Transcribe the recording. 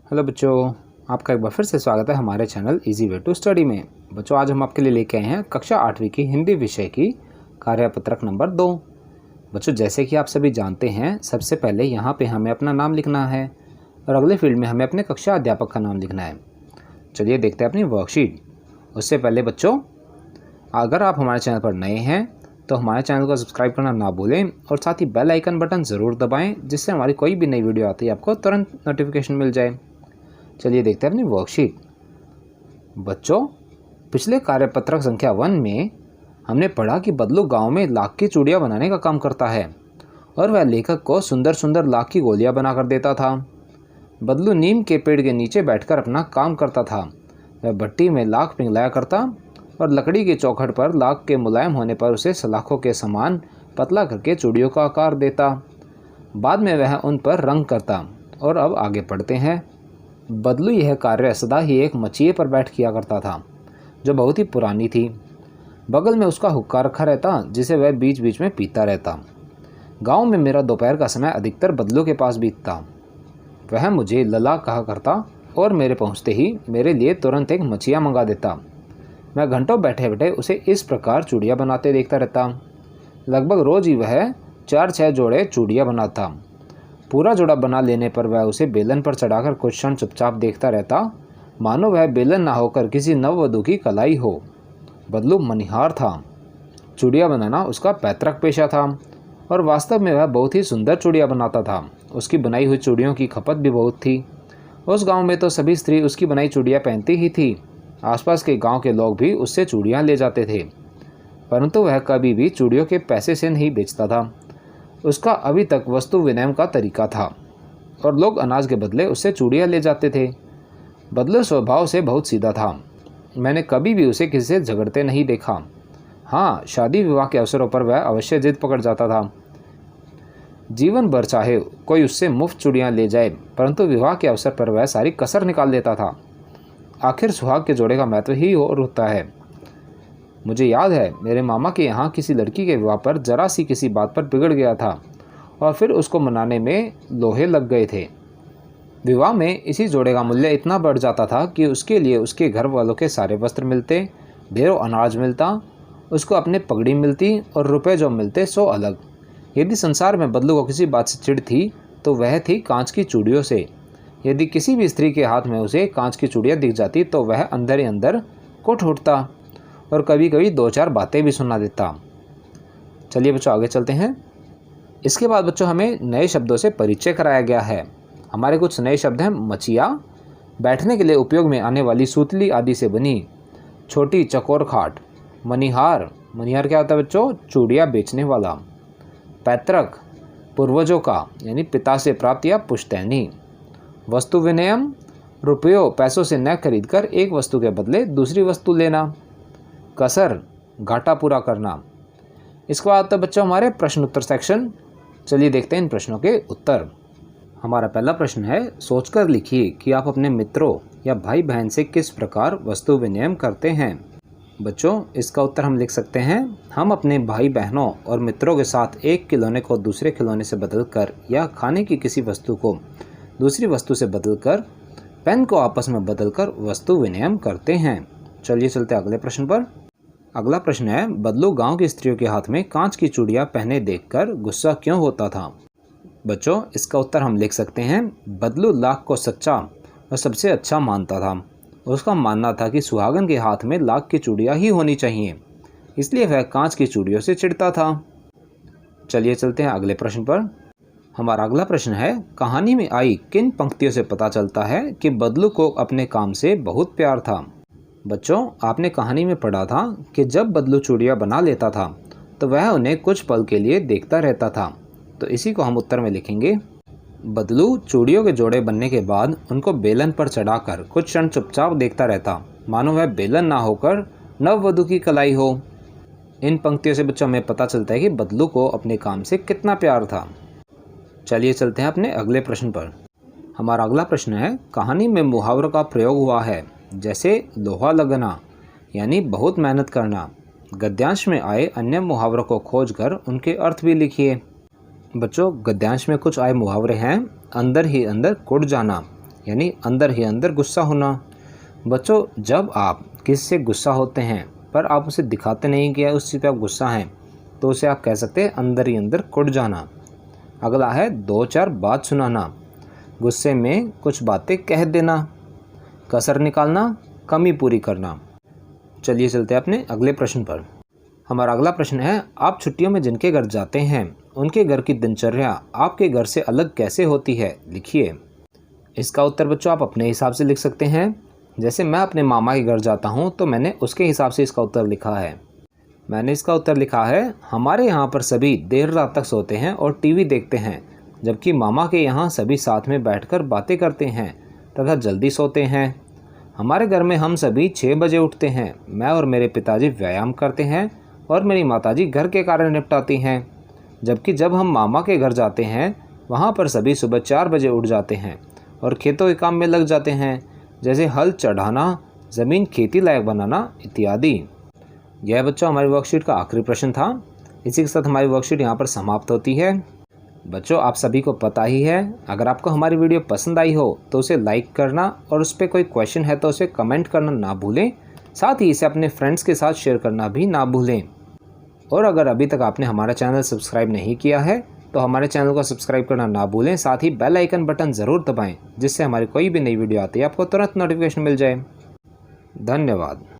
Hello बच्चों, आपका एक बार फिर से स्वागत है हमारे channel easy way to study में। बच्चों, आज हम आपके लिए लेके आए हैं कक्षा 8वीं की हिंदी विषय की कार्यपत्रक नंबर 2। बच्चों, जैसे कि आप सभी जानते हैं, सबसे पहले यहाँ पे हमें अपना नाम लिखना है और अगले फील्ड में हमें अपने कक्षा अध्यापक का नाम लिखना है। चलिए देखते हैं अपनी वर्कशीट। उससे पहले बच्चों, अगर आप हमारे चैनल पर नए हैं तो हमारे चैनल को सब्सक्राइब करना ना भूलें और साथ ही बेल आइकन बटन ज़रूर दबाएं, जिससे हमारी कोई भी नई वीडियो आती है आपको तुरंत नोटिफिकेशन मिल जाए। चलिए देखते हैं अपनी वर्कशीट। बच्चों, पिछले कार्यपत्रक संख्या 1 में हमने पढ़ा कि बदलू गांव में लाख की चूड़ियाँ बनाने का काम करता है और वह लेखक को सुंदर सुंदर लाख की गोलियां बनाकर देता था। बदलू नीम के पेड़ के नीचे बैठकर अपना काम करता था। वह भट्टी में लाख पिघलाया करता और लकड़ी की चौखट पर लाख के मुलायम होने पर उसे सलाखों के समान पतला करके चूड़ियों का आकार देता। बाद में वह उन पर रंग करता। और अब आगे पढ़ते हैं। बदलू यह कार्य सदा ही एक मचिए पर बैठ किया करता था, जो बहुत ही पुरानी थी। बगल में उसका हुक्का रखा रहता, जिसे वह बीच बीच में पीता रहता। गांव में मेरा दोपहर का समय अधिकतर बदलू के पास बीतता। वह मुझे लला कहा करता और मेरे पहुंचते ही मेरे लिए तुरंत एक मचिया मंगा देता। मैं घंटों बैठे बैठे उसे इस प्रकार चूड़ियाँ बनाते देखता रहता। लगभग रोज ही वह 4-6 जोड़े चूड़ियाँ बनाता। पूरा जोड़ा बना लेने पर वह उसे बेलन पर चढ़ाकर कुछ क्षण चुपचाप देखता रहता, मानो वह बेलन ना होकर किसी नववधू की कलाई हो। बदलू मनिहार था। चूड़ियाँ बनाना उसका पैतृक पेशा था और वास्तव में वह बहुत ही सुंदर चूड़ियाँ बनाता था। उसकी बनाई हुई चूड़ियों की खपत भी बहुत थी। उस गांव में तो सभी स्त्री उसकी बनाई चूड़ियाँ पहनती ही थी। आसपास के गांव के लोग भी उससे चूड़ियाँ ले जाते थे, परंतु वह कभी भी चूड़ियों के पैसे से नहीं बेचता था। उसका अभी तक वस्तु विनिमय का तरीका था और लोग अनाज के बदले उससे चूड़ियाँ ले जाते थे। बदलू स्वभाव से बहुत सीधा था। मैंने कभी भी उसे किसी से झगड़ते नहीं देखा। हाँ, शादी विवाह के अवसरों पर वह अवश्य जिद पकड़ जाता था। जीवन भर चाहे कोई उससे मुफ्त चूड़ियाँ ले जाए, परंतु विवाह के अवसर पर वह सारी कसर निकाल देता था। आखिर सुहाग के जोड़े का महत्व ही और होता है। मुझे याद है, मेरे मामा के यहाँ किसी लड़की के विवाह पर जरा सी किसी बात पर बिगड़ गया था और फिर उसको मनाने में लोहे लग गए थे। विवाह में इसी जोड़े का मूल्य इतना बढ़ जाता था कि उसके लिए उसके घर वालों के सारे वस्त्र मिलते, ढेरों अनाज मिलता, उसको अपने पगड़ी मिलती और रुपए जो मिलते सो अलग। यदि संसार में बदलू को किसी बात से चिढ़ थी तो वह थी कांच की चूड़ियों से। यदि किसी भी स्त्री के हाथ में उसे कांच की चूड़ियाँ दिख जाती तो वह अंदर ही अंदर कुट उठता और कभी कभी 2-4 बातें भी सुना देता। चलिए बच्चों, आगे चलते हैं। इसके बाद बच्चों, हमें नए शब्दों से परिचय कराया गया है। हमारे कुछ नए शब्द हैं। मचिया, बैठने के लिए उपयोग में आने वाली सूतली आदि से बनी छोटी चकोर खाट। मनिहार, मनिहार क्या होता है बच्चों? चूड़ियाँ बेचने वाला। पैतृक, पूर्वजों का यानी पिता से प्राप्त या पुश्तैनी। वस्तु विनिमय, रुपयों पैसों से न खरीदकर एक वस्तु के बदले दूसरी वस्तु लेना। कसर, घाटा पूरा करना। इसके बाद तो बच्चों हमारे प्रश्न उत्तर सेक्शन। चलिए देखते हैं इन प्रश्नों के उत्तर। हमारा पहला प्रश्न है, सोचकर लिखिए कि आप अपने मित्रों या भाई बहन से किस प्रकार वस्तु विनिमय करते हैं। बच्चों, इसका उत्तर हम लिख सकते हैं, हम अपने भाई बहनों और मित्रों के साथ एक खिलौने को दूसरे खिलौने से बदलकर या खाने की किसी वस्तु को दूसरी वस्तु से बदलकर, पेन को आपस में बदलकर वस्तु विनिमय करते हैं। चलिए चलते हैं अगले प्रश्न पर। अगला प्रश्न है, बदलू गांव की स्त्रियों के हाथ में कांच की चूड़ियां पहने देखकर गुस्सा क्यों होता था। बच्चों, इसका उत्तर हम लिख सकते हैं, बदलू लाख को सच्चा और सबसे अच्छा मानता था। उसका मानना था कि सुहागन के हाथ में लाख की चूड़ियां ही होनी चाहिए, इसलिए वह कांच की चूड़ियों से चिढ़ता था। चलिए चलते हैं अगले प्रश्न पर। हमारा अगला प्रश्न है, कहानी में आई किन पंक्तियों से पता चलता है कि बदलू को अपने काम से बहुत प्यार था। बच्चों, आपने कहानी में पढ़ा था कि जब बदलू चूड़ियाँ बना लेता था तो वह उन्हें कुछ पल के लिए देखता रहता था। तो इसी को हम उत्तर में लिखेंगे। बदलू चूड़ियों के जोड़े बनने के बाद उनको बेलन पर चढ़ाकर कुछ क्षण चुपचाप देखता रहता, मानो वह बेलन ना होकर नववधू की कलाई हो। इन पंक्तियों से बच्चों हमें पता चलता है कि बदलू को अपने काम से कितना प्यार था। चलिए चलते हैं अपने अगले प्रश्न पर। हमारा अगला प्रश्न है, कहानी में मुहावरों का प्रयोग हुआ है, जैसे लोहा लगना यानी बहुत मेहनत करना। गद्यांश में आए अन्य मुहावरों को खोजकर उनके अर्थ भी लिखिए। बच्चों, गद्यांश में कुछ आए मुहावरे हैं, अंदर ही अंदर कुट जाना यानी अंदर ही अंदर गुस्सा होना। बच्चों, जब आप किसी से गुस्सा होते हैं पर आप उसे दिखाते नहीं कि उस चीज़ पे आप गुस्सा हैं, तो उसे आप कह सकते हैं अंदर ही अंदर कुट जाना। अगला है 2-4 बात सुनाना। गुस्से में कुछ बातें कह देना, कसर निकालना, कमी पूरी करना। चलिए चलते हैं अपने अगले प्रश्न पर। हमारा अगला प्रश्न है, आप छुट्टियों में जिनके घर जाते हैं उनके घर की दिनचर्या आपके घर से अलग कैसे होती है, लिखिए। इसका उत्तर बच्चों आप अपने हिसाब से लिख सकते हैं। जैसे मैं अपने मामा के घर जाता हूँ तो मैंने उसके हिसाब से इसका उत्तर लिखा है। मैंने इसका उत्तर लिखा है, हमारे यहाँ पर सभी देर रात तक सोते हैं और टीवी देखते हैं, जबकि मामा के यहाँ सभी साथ में बैठकर बातें करते हैं तथा जल्दी सोते हैं। हमारे घर में हम सभी 6 बजे उठते हैं। मैं और मेरे पिताजी व्यायाम करते हैं और मेरी माताजी घर के कार्य निपटाती हैं। जबकि जब हम मामा के घर जाते हैं वहाँ पर सभी सुबह 4 बजे उठ जाते हैं और खेतों के काम में लग जाते हैं, जैसे हल चढ़ाना, ज़मीन खेती लायक बनाना इत्यादि। यह बच्चों हमारी वर्कशीट का आखिरी प्रश्न था। इसी के साथ हमारी वर्कशीट यहाँ पर समाप्त होती है। बच्चों, आप सभी को पता ही है, अगर आपको हमारी वीडियो पसंद आई हो तो उसे लाइक करना और उस पर कोई क्वेश्चन है तो उसे कमेंट करना ना भूलें। साथ ही इसे अपने फ्रेंड्स के साथ शेयर करना भी ना भूलें। और अगर अभी तक आपने हमारा चैनल सब्सक्राइब नहीं किया है तो हमारे चैनल को सब्सक्राइब करना ना भूलें। साथ ही बेल आइकन बटन ज़रूर दबाएं, जिससे हमारी कोई भी नई वीडियो आती है आपको तुरंत नोटिफिकेशन मिल जाए। धन्यवाद।